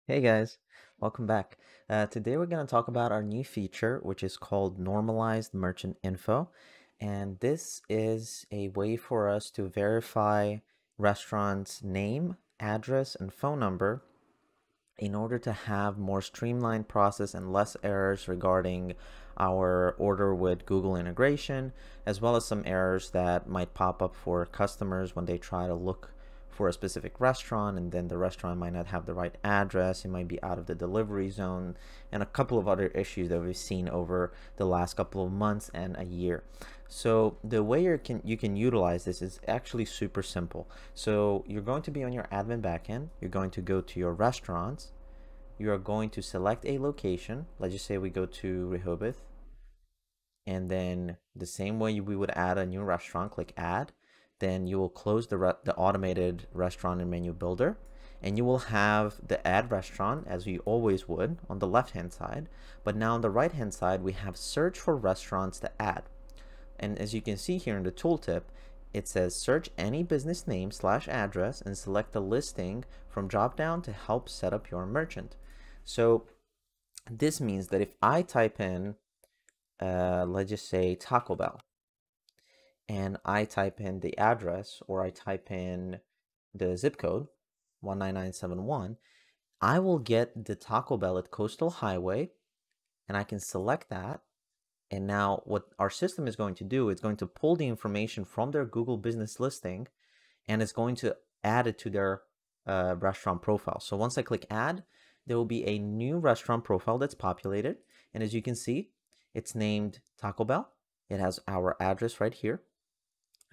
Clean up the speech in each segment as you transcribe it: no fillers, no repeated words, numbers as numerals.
Hey guys, welcome back. Today we're going to talk about our new feature, which is called Normalized Merchant Info. And this is a way for us to verify restaurants' name, address, and phone number in order to have more streamlined process and less errors regarding our order with Google integration, as well as some errors that might pop up for customers when they try to look for a specific restaurant and then the restaurant might not have the right address, it might be out of the delivery zone, and a couple of other issues that we've seen over the last couple of months and a year. So the way you can utilize this is actually super simple. So you're going to be on your admin backend, you're going to go to your restaurants, you are going to select a location. Let's just say we go to Rehoboth, and then the same way we would add a new restaurant, click add. Then you will close the automated restaurant and menu builder, and you will have the add restaurant as we always would on the left hand side. But now on the right hand side, we have search for restaurants to add. And as you can see here in the tooltip, it says search any business name / address and select the listing from dropdown to help set up your merchant. So this means that if I type in, let's just say Taco Bell, and I type in the address or I type in the zip code 19971, I will get the Taco Bell at Coastal Highway, and I can select that. And now what our system is going to do, it's going to pull the information from their Google business listing and it's going to add it to their restaurant profile. So once I click add, there will be a new restaurant profile that's populated. And as you can see, it's named Taco Bell. It has our address right here.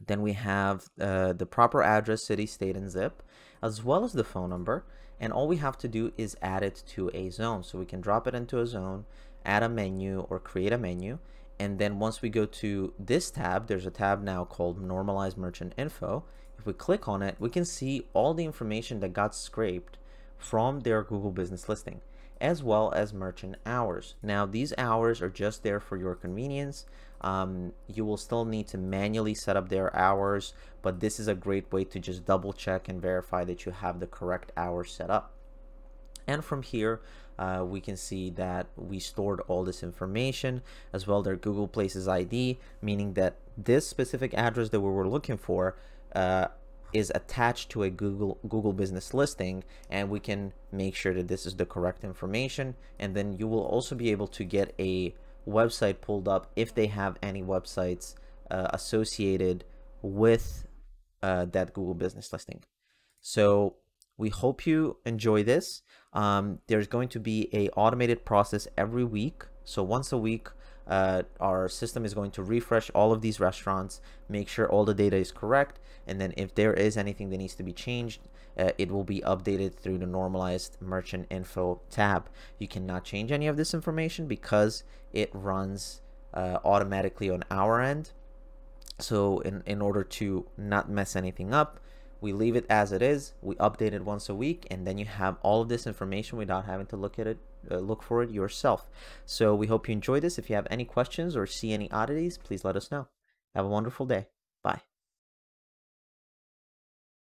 Then we have the proper address, city, state, and zip, as well as the phone number. And all we have to do is add it to a zone. So we can drop it into a zone, add a menu, or create a menu. And then once we go to this tab, there's a tab now called Normalized Merchant Info. If we click on it, we can see all the information that got scraped from their Google business listing, as well as merchant hours. Now, these hours are just there for your convenience. You will still need to manually set up their hours, but this is a great way to just double check and verify that you have the correct hours set up. And from here, we can see that we stored all this information, as well their Google Places ID, meaning that this specific address that we were looking for is attached to a Google business listing, and we can make sure that this is the correct information. And then you will also be able to get a website pulled up if they have any websites associated with that Google business listing. So we hope you enjoy this. There's going to be a automated process every week. So once a week, our system is going to refresh all of these restaurants, make sure all the data is correct, and then if there is anything that needs to be changed, it will be updated through the Normalized Merchant Info tab. You cannot change any of this information because it runs automatically on our end. So in order to not mess anything up, we leave it as it is. We update it once a week, and then you have all of this information without having to look at it, look for it yourself. So we hope you enjoy this. If you have any questions or see any oddities, please let us know. Have a wonderful day. Bye.